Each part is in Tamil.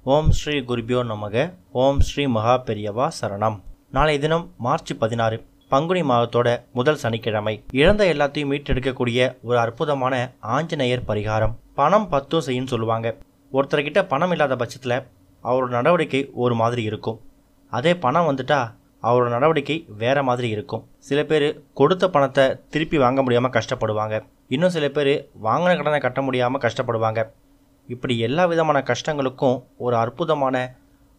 ஓம் ஸ்ரீ குருபியோ நமக. ஓம் ஸ்ரீ மகா பெரியவா சரணம். நாளை தினம் மார்ச் 16 பங்குனி மாதத்தோட முதல் சனிக்கிழமை. இழந்த எல்லாத்தையும் மீட்டெடுக்கக்கூடிய ஒரு அற்புதமான ஆஞ்சநேயர் பரிகாரம். பணம் பத்தும் செய்யுன்னு சொல்லுவாங்க. ஒருத்தர்கிட்ட பணம் இல்லாத பட்சத்தில் அவரோட நடவடிக்கை ஒரு மாதிரி இருக்கும். அதே பணம் வந்துட்டா அவரோட நடவடிக்கை வேற மாதிரி இருக்கும். சில பேர் கொடுத்த பணத்தை திருப்பி வாங்க முடியாமல் கஷ்டப்படுவாங்க. இன்னும் சில பேர் வாங்கின கடனை கட்ட முடியாமல் கஷ்டப்படுவாங்க. இப்படி எல்லா விதமான கஷ்டங்களுக்கும் ஒரு அற்புதமான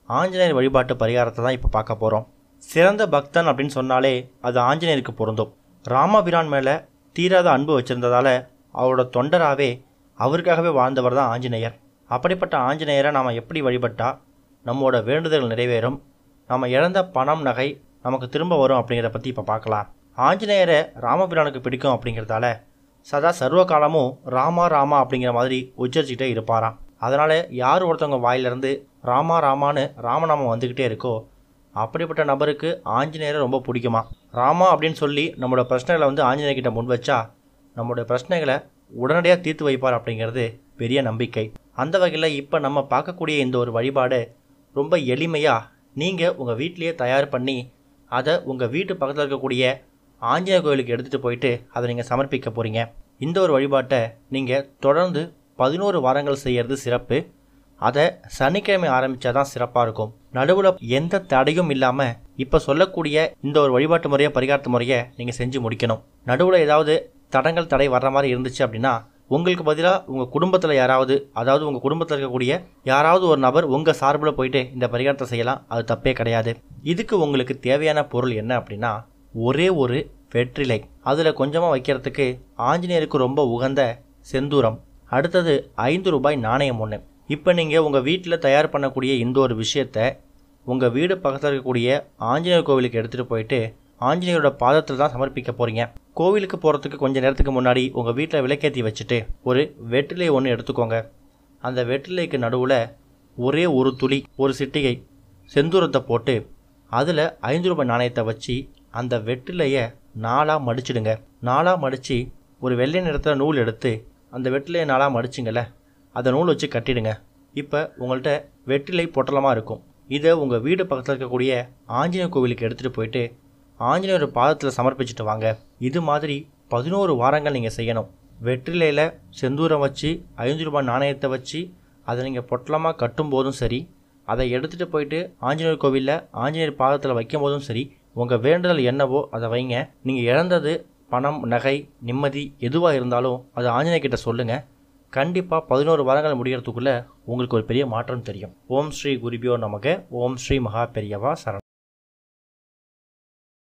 ஆஞ்சநேயர் வழிபாட்டு பரிகாரத்தை தான் இப்போ பார்க்க போகிறோம். சிறந்த பக்தன் அப்படின்னு சொன்னாலே அது ஆஞ்சநேயருக்கு பொருந்தும். ராமபிரான் மேலே தீராத அன்பு வச்சுருந்ததால் அவரோட தொண்டராகவே அவருக்காகவே வாழ்ந்தவர் தான் ஆஞ்சநேயர். அப்படிப்பட்ட ஆஞ்சநேயரை நாம் எப்படி வழிபட்டால் நம்மளோட வேண்டுதல்கள் நிறைவேறும், நம்ம இழந்த பணம் நகை நமக்கு திரும்ப வரும் அப்படிங்கிறத பற்றி இப்போ பார்க்கலாம். ஆஞ்சநேயரை ராமபிரானுக்கு பிடிக்கும் அப்படிங்கிறதால சதா சர்வ காலமும் ராமா ராமா அப்படிங்கிற மாதிரி உச்சரிச்சுக்கிட்டே இருப்பாராம். அதனால் யார் ஒருத்தவங்க வாயிலிருந்து ராமா ராமான்னு ராமநாமம் வந்துக்கிட்டே இருக்கோ அப்படிப்பட்ட நபருக்கு ஆஞ்சநேயரை ரொம்ப பிடிக்குமா. ராமா அப்படின்னு சொல்லி நம்மளோட பிரச்சனைகளை ஆஞ்சநேயர்கிட்ட முன் வச்சா நம்மளோட பிரச்சனைகளை உடனடியாக தீர்த்து வைப்பார் அப்படிங்கிறது பெரிய நம்பிக்கை. அந்த வகையில் இப்போ நம்ம பார்க்கக்கூடிய இந்த ஒரு வழிபாடு ரொம்ப எளிமையாக நீங்கள் உங்கள் வீட்டிலேயே தயார் பண்ணி அதை உங்கள் வீட்டு பக்கத்தில் இருக்கக்கூடிய ஆஞ்சநேயர் கோயிலுக்கு எடுத்துகிட்டு போயிட்டு அதை நீங்கள் சமர்ப்பிக்க போகிறீங்க. இந்த ஒரு வழிபாட்டை நீங்கள் தொடர்ந்து 11 வாரங்கள் செய்கிறது சிறப்பு. அதை சனிக்கிழமை ஆரம்பித்தா தான் சிறப்பாக இருக்கும். நடுவில் எந்த தடையும் இல்லாமல் இப்போ சொல்லக்கூடிய இந்த ஒரு வழிபாட்டு முறையை பரிகாரத்து முறையை நீங்கள் செஞ்சு முடிக்கணும். நடுவில் ஏதாவது தடை வர்ற மாதிரி இருந்துச்சு அப்படின்னா உங்களுக்கு பதிலாக உங்கள் குடும்பத்தில் யாராவது, அதாவது உங்கள் குடும்பத்தில் இருக்கக்கூடிய யாராவது ஒரு நபர் உங்கள் சார்பில் போயிட்டு இந்த பரிகாரத்தை செய்யலாம். அது தப்பே கிடையாது. இதுக்கு உங்களுக்கு தேவையான பொருள் என்ன அப்படின்னா ஒரே ஒரு வெற்றிலை, அதில் கொஞ்சமாக வைக்கிறதுக்கு ஆஞ்சநேயருக்கு ரொம்ப உகந்த செந்தூரம், அடுத்தது 5 ரூபாய் நாணயம் ஒன்று. இப்போ நீங்கள் உங்கள் வீட்டில் தயார் பண்ணக்கூடிய இந்த ஒரு விஷயத்தை உங்கள் வீடு பக்கத்தில் இருக்கக்கூடிய ஆஞ்சநேயர் கோவிலுக்கு எடுத்துகிட்டு போயிட்டு ஆஞ்சநேயரோட பாதத்தில் தான் சமர்ப்பிக்க போகிறீங்க. கோவிலுக்கு போகிறதுக்கு கொஞ்சம் நேரத்துக்கு முன்னாடி உங்கள் வீட்டில் விளக்கேற்றி வச்சுட்டு ஒரு வெற்றிலை ஒன்று எடுத்துக்கோங்க. அந்த வெற்றிலைக்கு நடுவில் ஒரே ஒரு துளி, ஒரு சிட்டிகை செந்தூரத்தை போட்டு அதில் 5 ரூபாய் நாணயத்தை வச்சு அந்த வெற்றிலையை 4ஆக மடிச்சிடுங்க. 4ஆக மடித்து ஒரு வெள்ளை நிறத்தில் நூல் எடுத்து அந்த வெற்றிலையை 4ஆக மடிச்சிங்கள அதை நூல் வச்சு கட்டிடுங்க. இப்போ உங்கள்கிட்ட வெற்றிலை பொட்டலமாக இருக்கும். இதை உங்கள் வீடு பக்கத்தில் இருக்கக்கூடிய ஆஞ்சநேயர் கோவிலுக்கு எடுத்துகிட்டு போயிட்டு ஆஞ்சநேயர் பாதத்தில் சமர்ப்பிச்சுட்டு வாங்க. இது மாதிரி 11 வாரங்கள் நீங்கள் செய்யணும். வெற்றிலையில் செந்தூரம் வச்சு 5 ரூபாய் நாணயத்தை வச்சு அதை நீங்கள் பொட்டலமாக கட்டும் போதும் சரி, அதை எடுத்துகிட்டு போயிட்டு ஆஞ்சநேயர் கோவிலில் ஆஞ்சநேயர் பாதத்தில் வைக்கும் போதும் சரி, உங்கள் வேண்டுதல் என்னவோ அதை வைங்க. நீங்கள் இழந்தது பணம், நகை, நிம்மதி எதுவாக இருந்தாலும் அது ஆஞ்சநேயர்கிட்ட சொல்லுங்கள். கண்டிப்பாக 11 வாரங்கள் முடிகிறதுக்குள்ளே உங்களுக்கு ஒரு பெரிய மாற்றம் தெரியும். ஓம் ஸ்ரீ குருபியோ நமக. ஓம் ஸ்ரீ மகா பெரியவா சரணம்.